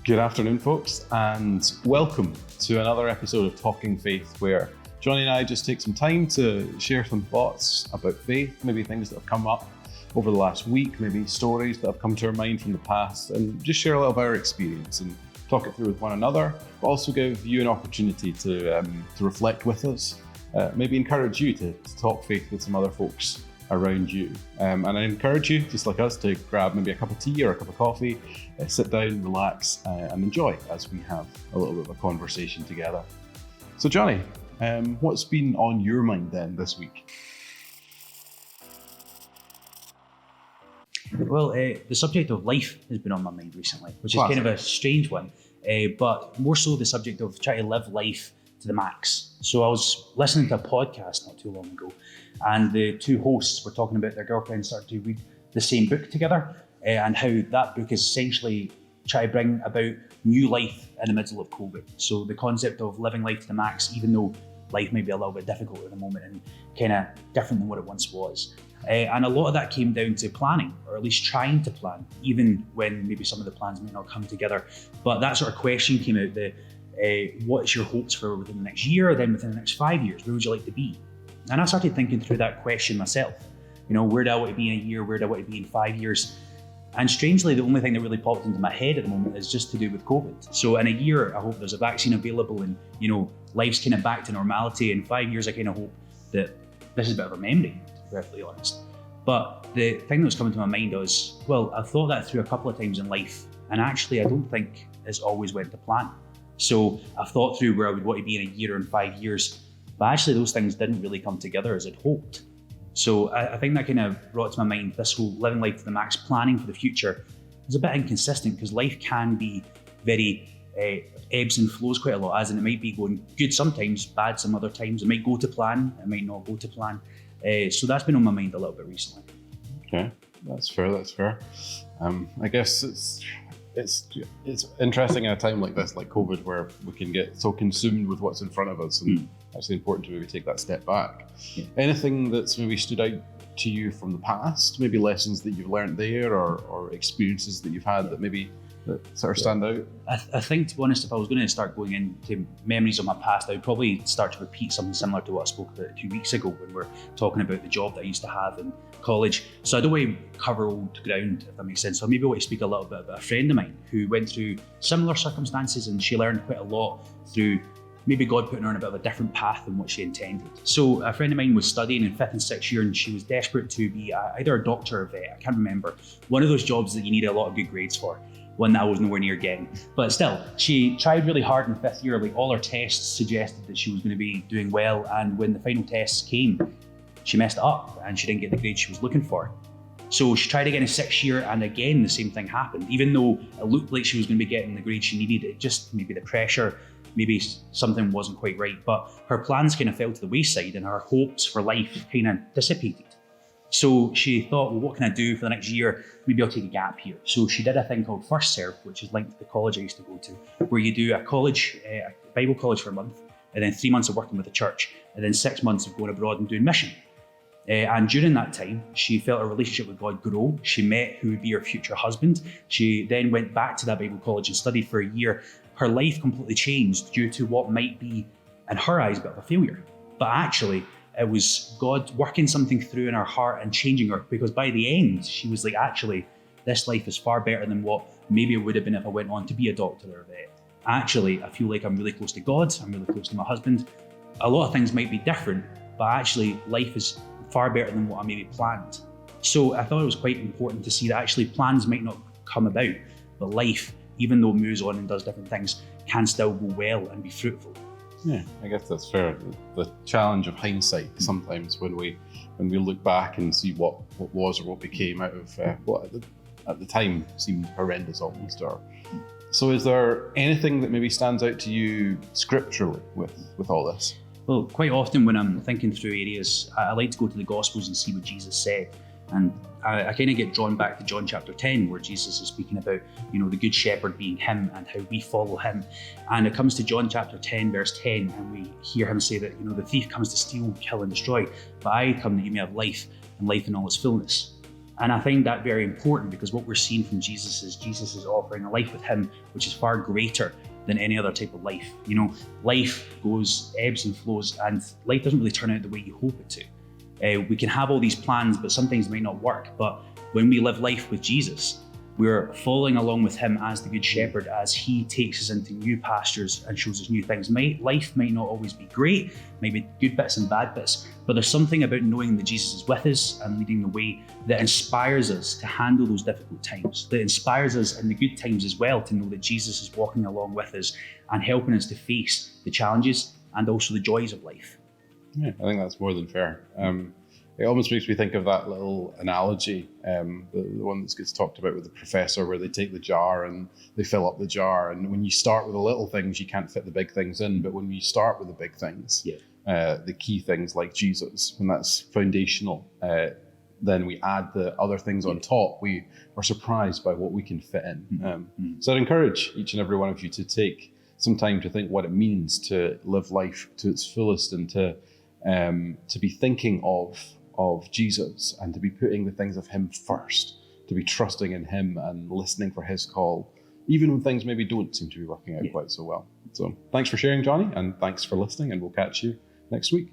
Good afternoon, folks, and welcome to another episode of Talking Faith, where Johnny and I just take some time to share some thoughts about faith, maybe things that have come up over the last week, maybe stories that have come to our mind from the past, and just share a little of our experience and talk it through with one another, but also give you an opportunity to reflect with us, maybe encourage you to talk faith with some other folks around you. And I encourage you, just like us, to grab maybe a cup of tea or a cup of coffee, sit down, relax, and enjoy as we have a little bit of a conversation together. So Johnny, what's been on your mind then this week? Well, the subject of life has been on my mind recently, which is kind of a strange one, but more so the subject of trying to live life to the max. So I was listening to a podcast not too long ago, and the two hosts were talking about their girlfriends started to read the same book together, and how that book is essentially trying to bring about new life in the middle of COVID. So the concept of living life to the max, even though life may be a little bit difficult at the moment and kind of different than what it once was. And a lot of that came down to planning, or at least trying to plan, even when maybe some of the plans may not come together. But that sort of question came out, what's your hopes for within the next year, or then within the next 5 years? Where would you like to be? And I started thinking through that question myself. You know, where do I want to be in a year? Where do I want to be in 5 years? And strangely, the only thing that really popped into my head at the moment is just to do with COVID. So in a year, I hope there's a vaccine available and, you know, life's kind of back to normality. In 5 years, I kind of hope that this is a bit of a memory, to be perfectly honest. But the thing that was coming to my mind was, well, I've thought that through a couple of times in life, and actually I don't think it's always went to plan. So I've thought through where I would want to be in a year or in 5 years, but actually those things didn't really come together as I'd hoped. So I think that kind of brought to my mind this whole living life to the max, planning for the future is a bit inconsistent, because life can be very ebbs and flows quite a lot, as in it might be going good sometimes, bad some other times. It might go to plan, it might not go to plan. So that's been on my mind a little bit recently. Okay, that's fair. I guess it's interesting in a time like this, like COVID, where we can get so consumed with what's in front of us, and actually important to maybe take that step back. Yeah. Anything that's maybe stood out to you from the past, maybe lessons that you've learned there, or experiences that you've had that maybe that sort of stand out? I think, to be honest, if I was going to start going into memories of my past, I would probably start to repeat something similar to what I spoke about 2 weeks ago when we're talking about the job that I used to have in college. So I don't want to cover old ground, if that makes sense. So maybe I want to speak a little bit about a friend of mine who went through similar circumstances, and she learned quite a lot through maybe God putting her on a bit of a different path than what she intended. So a friend of mine was studying in 5th and 6th year, and she was desperate to be either a doctor or a vet, I can't remember. One of those jobs that you need a lot of good grades for. One that I was nowhere near getting. But still, she tried really hard in 5th year. Like, all her tests suggested that she was going to be doing well, and when the final tests came, she messed it up and she didn't get the grade she was looking for. So she tried again in 6th year, and again the same thing happened. Even though it looked like she was going to be getting the grade she needed, it just maybe the pressure, maybe something wasn't quite right. But her plans kind of fell to the wayside, and her hopes for life kind of dissipated. So she thought, well, what can I do for the next year? Maybe I'll take a gap here. So she did a thing called First Serve, which is linked to the college I used to go to, where you do a Bible college for a month, and then 3 months of working with the church, and then 6 months of going abroad and doing mission. And during that time, she felt her relationship with God grow. She met who would be her future husband. She then went back to that Bible college and studied for a year. Her life completely changed due to what might be, in her eyes, a bit of a failure. But actually, it was God working something through in her heart and changing her, because by the end, she was like, actually, this life is far better than what maybe it would have been if I went on to be a doctor or a vet. Actually, I feel like I'm really close to God. I'm really close to my husband. A lot of things might be different, but actually life is far better than what I maybe planned. So I thought it was quite important to see that actually plans might not come about, but life, even though it moves on and does different things, can still go well and be fruitful. Yeah, I guess that's fair. The challenge of hindsight sometimes, when we look back and see what was or what became out of what at the time seemed horrendous almost. So is there anything that maybe stands out to you scripturally with all this? Well, quite often when I'm thinking through areas, I like to go to the Gospels and see what Jesus said. And I kind of get drawn back to John chapter 10, where Jesus is speaking about, you know, the good shepherd being him and how we follow him. And it comes to John chapter 10, verse 10, and we hear him say that, you know, the thief comes to steal, kill and destroy, but I come that you may have life, and life in all its fullness. And I find that very important, because what we're seeing from Jesus is offering a life with him which is far greater than any other type of life. Life goes ebbs and flows, and life doesn't really turn out the way you hope it to. We can have all these plans, but some things might not work. But when we live life with Jesus, we're following along with him as the good shepherd, as he takes us into new pastures and shows us new things. Life might not always be great, maybe good bits and bad bits, but there's something about knowing that Jesus is with us and leading the way that inspires us to handle those difficult times, that inspires us in the good times as well, to know that Jesus is walking along with us and helping us to face the challenges and also the joys of life. Yeah, I think that's more than fair. It almost makes me think of that little analogy, the one that gets talked about with the professor, where they take the jar and they fill up the jar. And when you start with the little things, you can't fit the big things in. But when you start with the big things, the key things like Jesus, when that's foundational, then we add the other things on top. We are surprised by what we can fit in. So I'd encourage each and every one of you to take some time to think what it means to live life to its fullest, and to be thinking of Jesus, and to be putting the things of him first, to be trusting in him and listening for his call, even when things maybe don't seem to be working out quite so well. So thanks for sharing, Johnny, and thanks for listening, and we'll catch you next week.